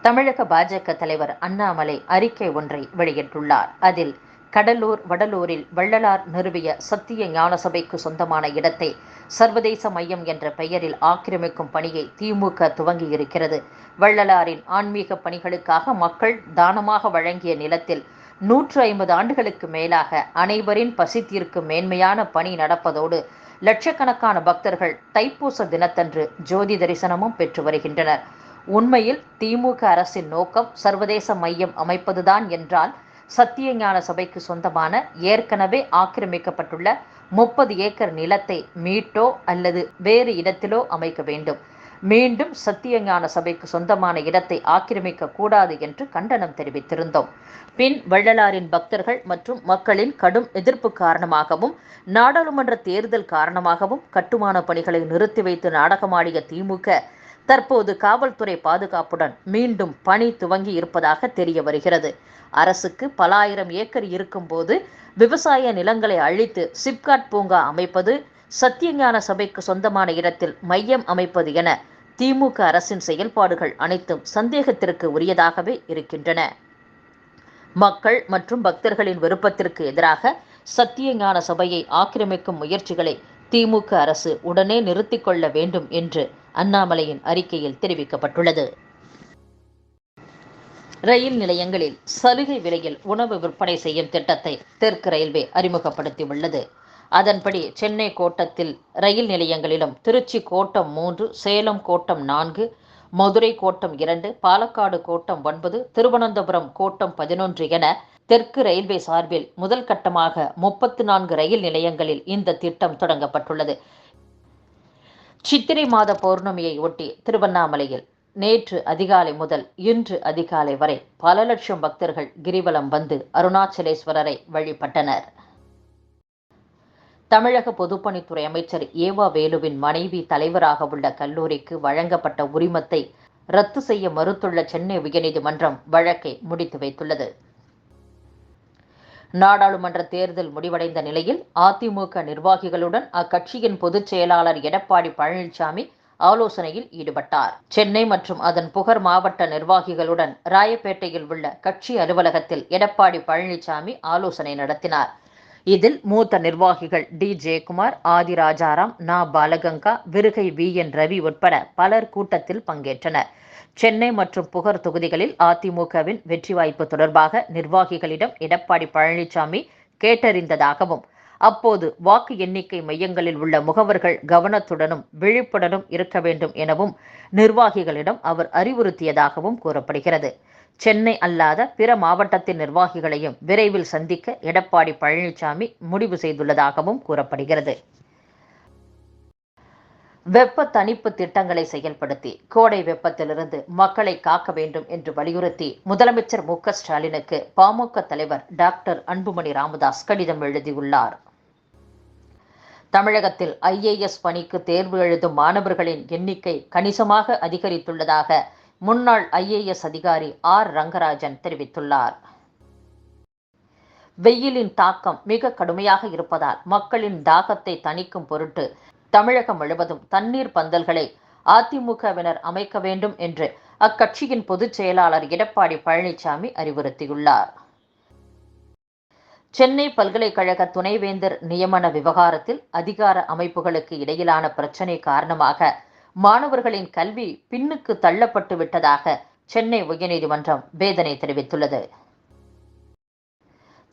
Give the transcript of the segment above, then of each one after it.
தமிழக பாஜக தலைவர் அண்ணாமலை அறிக்கை ஒன்றை வெளியிட்டுள்ளார். அதில் கடலூர் வடலூரில் வள்ளலார் நிறுவிய சத்திய ஞான சபைக்கு சொந்தமான இடத்தை சர்வதேச மையம் என்ற பெயரில் ஆக்கிரமிக்கும் பணியை திமுக துவங்கியிருக்கிறது. வள்ளலாரின் ஆன்மீக பணிகளுக்காக மக்கள் தானமாக வழங்கிய நிலத்தில் 150 ஆண்டுகளுக்கு மேலாக அனைவரின் பசி தீர்க்கும் மேன்மையான பணி நடப்பதோடு லட்சக்கணக்கான பக்தர்கள் தைப்பூச தினத்தன்று ஜோதி தரிசனமும் பெற்று வருகின்றனர். உண்மையில் திமுக அரசின் நோக்கம் சர்வதேச மையம் அமைப்பதுதான் என்றால் சத்திய ஞான சபைக்கு சொந்தமான ஏற்கனவே ஆக்கிரமிக்கப்பட்டுள்ள 30 ஏக்கர் நிலத்தை மீட்டோ அல்லது வேறு இடத்திலோ அமைக்க வேண்டும். மீண்டும் சத்திய ஞான சபைக்கு சொந்தமான இடத்தை ஆக்கிரமிக்க கூடாது என்று கண்டனம் தெரிவித்திருந்தோம். பின் வள்ளலாரின் பக்தர்கள் மற்றும் மக்களின் கடும் எதிர்ப்பு காரணமாகவும் நாடாளுமன்ற தேர்தல் காரணமாகவும் கட்டுமான பணிகளை நிறுத்தி வைத்து நாடகமாடிய திமுக தற்போது காவல்துறை பாதுகாப்புடன் மீண்டும் பணி துவங்கி இருப்பதாக தெரிய வருகிறது. அரசுக்கு பல ஆயிரம் ஏக்கர் இருக்கும்போது விவசாய நிலங்களை அழித்து சிப்காட் பூங்கா அமைப்பது, சத்தியஞான சபைக்கு சொந்தமான இடத்தில் மையம் அமைப்பது என திமுக அரசின் செயல்பாடுகள் அனைத்தும் சந்தேகத்திற்கு உரியதாகவே இருக்கின்றன. மக்கள் மற்றும் பக்தர்களின் விருப்பத்திற்கு எதிராக சத்தியஞான சபையை ஆக்கிரமிக்கும் முயற்சிகளை திமுக அரசு உடனே நிறுத்திக் கொள்ள வேண்டும் என்று அண்ணாமலையின் அறிக்கையில் தெரிவிக்கப்பட்டுள்ளது. ரயில் நிலையங்களில் சலுகை விலையில் உணவு விற்பனை செய்யும் திட்டத்தை தெற்கு ரயில்வே அறிமுகப்படுத்தியுள்ளது. அதன்படி சென்னை கோட்டத்தில் ரயில் நிலையங்களிலும் திருச்சி கோட்டம் 3, சேலம் கோட்டம் 4, மதுரை கோட்டம் 2, பாலக்காடு கோட்டம் 9, திருவனந்தபுரம் கோட்டம் 11 என தெற்கு ரயில்வே சார்பில் முதல் கட்டமாக 34 ரயில் நிலையங்களில் இந்த திட்டம் தொடங்கப்பட்டுள்ளது. சித்திரை மாத பௌர்ணமியை ஒட்டி திருவண்ணாமலையில் நேற்று அதிகாலை முதல் இன்று அதிகாலை வரை பல லட்சம் பக்தர்கள் கிரிவலம் வந்து அருணாச்சலேஸ்வரரை வழிபட்டனர். தமிழக பொதுப்பணித்துறை அமைச்சர் ஏவா வேலுவின் மனைவி தலைவராக உள்ள கல்லூரிக்கு வழங்கப்பட்ட உரிமத்தை ரத்து செய்ய மறுத்துள்ள சென்னை உயர்நீதிமன்றம் வழக்கை முடித்து வைத்துள்ளது. நாடாளுமன்ற தேர்தல் முடிவடைந்த நிலையில் அதிமுக நிர்வாகிகளுடன் அக்கட்சியின் பொதுச் செயலாளர் எடப்பாடி பழனிசாமி ஆலோசனையில் ஈடுபட்டார். சென்னை மற்றும் அதன் புகர் மாவட்ட நிர்வாகிகளுடன் ராயப்பேட்டையில் உள்ள கட்சி அலுவலகத்தில் எடப்பாடி பழனிசாமி ஆலோசனை நடத்தினார். இதில் மூத்த நிர்வாகிகள் டி. ஜெயக்குமார், ஆதி ராஜாராம், நா. பாலகங்கா, விருகை வி. என். ரவி உட்பட பலர் கூட்டத்தில் பங்கேற்றனர். சென்னை மற்றும் புகர் தொகுதிகளில் அதிமுகவின் வெற்றி வாய்ப்பு தொடர்பாக நிர்வாகிகளிடம் எடப்பாடி பழனிசாமி கேட்டறிந்ததாகவும், அப்போது வாக்கு எண்ணிக்கை மையங்களில் உள்ள முகவர்கள் கவனத்துடனும் விழிப்புடனும் இருக்க வேண்டும் எனவும் நிர்வாகிகளிடம் அவர் அறிவுறுத்தியதாகவும் கூறப்படுகிறது. சென்னை அல்லாத பிற மாவட்டத்தின் நிர்வாகிகளையும் விரைவில் சந்திக்க எடப்பாடி பழனிசாமி முடிவு செய்துள்ளதாகவும் கூறப்படுகிறது. வெப்ப தணிப்பு திட்டங்களை செயல்படுத்தி கோடை வெப்பத்திலிருந்து மக்களை காக்க வேண்டும் என்று வலியுறுத்தி முதலமைச்சர் மு. க. ஸ்டாலினுக்கு பாமக தலைவர் டாக்டர் அன்புமணி ராமதாஸ் கடிதம் எழுதியுள்ளார். தமிழகத்தில் IAS பணிக்கு தேர்வு எழுதும் மாணவர்களின் எண்ணிக்கை கணிசமாக அதிகரித்துள்ளதாக முன்னாள் IAS அதிகாரி R. ரங்கராஜன் தெரிவித்துள்ளார். வெயிலின் தாக்கம் மிக கடுமையாக இருப்பதால் மக்களின் தாகத்தை தணிக்கும் பொருட்டு தமிழகம் முழுவதும் தண்ணீர் பந்தல்களை அதிமுகவினர் அமைக்க வேண்டும் என்று அக்கட்சியின் பொதுச் செயலாளர் எடப்பாடி பழனிசாமி அறிவுறுத்தியுள்ளார். சென்னை பல்கலைக்கழக துணைவேந்தர் நியமன விவகாரத்தில் அதிகார அமைப்புகளுக்கு இடையிலான பிரச்சினை காரணமாக மாணவர்களின் கல்வி பின்னுக்கு தள்ளப்பட்டு விட்டதாக சென்னை உயர்நீதிமன்றம் வேதனை தெரிவித்துள்ளது.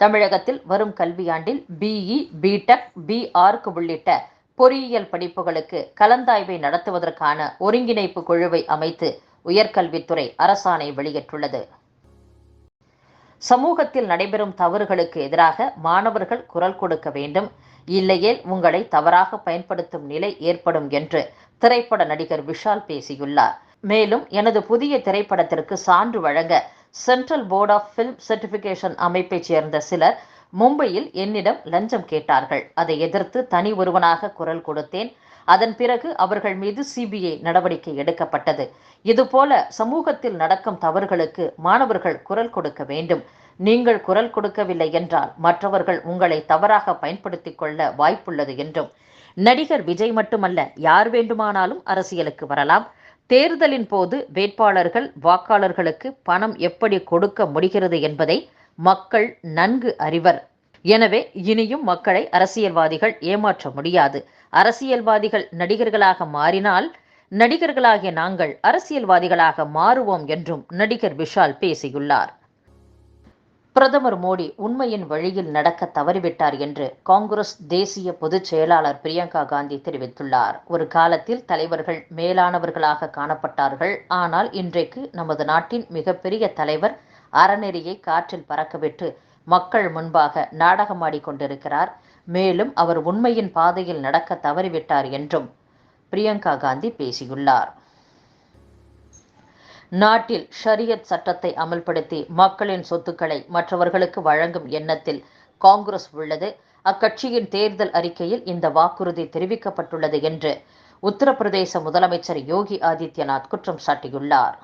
தமிழகத்தில் வரும் கல்வியாண்டில் BE, BTech, BArch உள்ளிட்ட பொறியியல் படிப்புகளுக்கு கலந்தாய்வை நடத்துவதற்கான ஒருங்கிணைப்பு குழுவை அமைத்து உயர்கல்வித்துறை அரசாணை வெளியிட்டுள்ளது. சமூகத்தில் நடைபெறும் தவறுகளுக்கு எதிராக மாணவர்கள் குரல் கொடுக்க வேண்டும், இல்லையேல் உங்களை தவறாக பயன்படுத்தும் நிலை ஏற்படும் என்று திரைப்பட நடிகர் விஷால் பேசியுள்ளார். மேலும் எனது புதிய திரைப்படத்திற்கு சான்று வழங்க central board of film certification அமைப்பைச் சேர்ந்த சிலர் மும்பையில் என்னிடம் லஞ்சம் கேட்டார்கள். அதை எதிர்த்து தனி ஒருவனாக குரல் கொடுத்தேன். அதன் பிறகு அவர்கள் மீது CBI நடவடிக்கை எடுக்கப்பட்டது. இதுபோல சமூகத்தில் நடக்கும் தவறுகளுக்கு மாணவர்கள் குரல் கொடுக்க வேண்டும். நீங்கள் குரல் கொடுக்கவில்லை என்றால் மற்றவர்கள் உங்களை தவறாக பயன்படுத்திக் கொள்ள வாய்ப்புள்ளது என்றும், நடிகர் விஜய் மட்டுமல்ல, யார் வேண்டுமானாலும் அரசியலுக்கு வரலாம். தேர்தலின் போது வேட்பாளர்கள் வாக்காளர்களுக்கு பணம் எப்படி கொடுக்க முடிகிறது என்பதை மக்கள் நன்கு அறிவர். எனவே இனியும் மக்களை அரசியல்வாதிகள் ஏமாற்ற முடியாது. அரசியல்வாதிகள் நடிகர்களாக மாறினால் நடிகர்களாகிய நாங்கள் அரசியல்வாதிகளாக மாறுவோம் என்றும் நடிகர் விஷால் பேசியுள்ளார். பிரதமர் மோடி உண்மையின் வழியில் நடக்க தவறிவிட்டார் என்று காங்கிரஸ் தேசிய பொதுச் செயலாளர் பிரியங்கா காந்தி தெரிவித்துள்ளார். ஒரு காலத்தில் தலைவர்கள் மேலானவர்களாக காணப்பட்டார்கள். ஆனால் இன்றைக்கு நமது நாட்டின் மிகப்பெரிய தலைவர் அறநெறியை காற்றில் பறக்கவிட்டு மக்கள் முன்பாக நாடகமாடி கொண்டிருக்கிறார். மேலும் அவர் உண்மையின் பாதையில் நடக்க தவறிவிட்டார் என்றும் பிரியங்கா காந்தி பேசியுள்ளார். நாட்டில் ஷரியத் சட்டத்தை அமல்படுத்தி மக்களின் சொத்துக்களை மற்றவர்களுக்கு வழங்கும் எண்ணத்தில் காங்கிரஸ் உள்ளது. அக்கட்சியின் தேர்தல் அறிக்கையில் இந்த வாக்குறுதி தெரிவிக்கப்பட்டுள்ளது என்று உத்தரப்பிரதேச முதலமைச்சர் யோகி ஆதித்யநாத் குற்றம் சாட்டியுள்ளார்.